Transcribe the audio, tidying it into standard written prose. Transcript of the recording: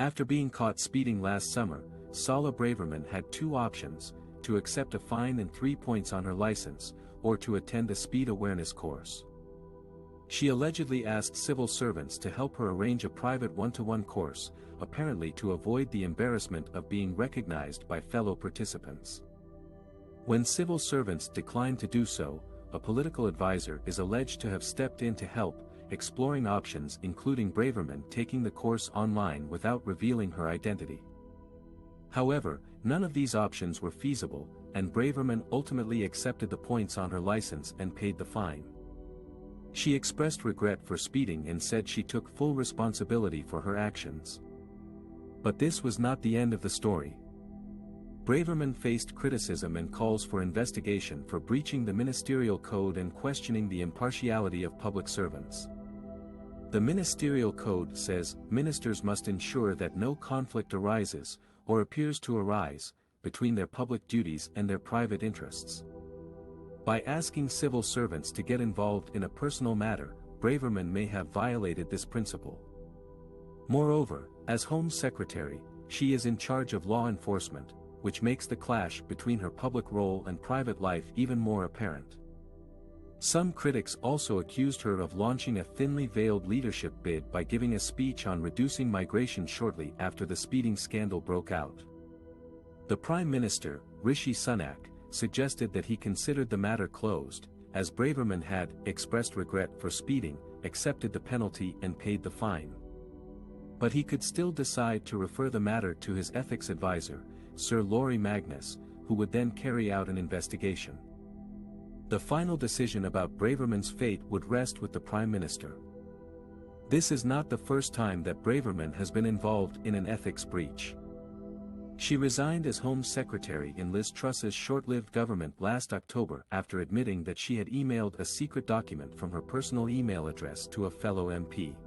After being caught speeding last summer, Suella Braverman had two options: to accept a fine and 3 points on her license, or to attend a speed awareness course. She allegedly asked civil servants to help her arrange a private one-to-one course, apparently to avoid the embarrassment of being recognized by fellow participants. When civil servants declined to do so, a political advisor is alleged to have stepped in to help, exploring options including Braverman taking the course online without revealing her identity. However, none of these options were feasible, and Braverman ultimately accepted the points on her license and paid the fine. She expressed regret for speeding and said she took full responsibility for her actions. But this was not the end of the story. Braverman faced criticism and calls for investigation for breaching the ministerial code and questioning the impartiality of public servants. The ministerial code says ministers must ensure that no conflict arises, or appears to arise, between their public duties and their private interests. By asking civil servants to get involved in a personal matter, Braverman may have violated this principle. Moreover, as Home Secretary, she is in charge of law enforcement, which makes the clash between her public role and private life even more apparent. Some critics also accused her of launching a thinly veiled leadership bid by giving a speech on reducing migration shortly after the speeding scandal broke out. The Prime Minister, Rishi Sunak, suggested that he considered the matter closed, as Braverman had expressed regret for speeding, accepted the penalty and paid the fine. But he could still decide to refer the matter to his ethics advisor, Sir Laurie Magnus, who would then carry out an investigation. The final decision about Braverman's fate would rest with the Prime Minister. This is not the first time that Braverman has been involved in an ethics breach. She resigned as Home Secretary in Liz Truss's short-lived government last October after admitting that she had emailed a secret document from her personal email address to a fellow MP.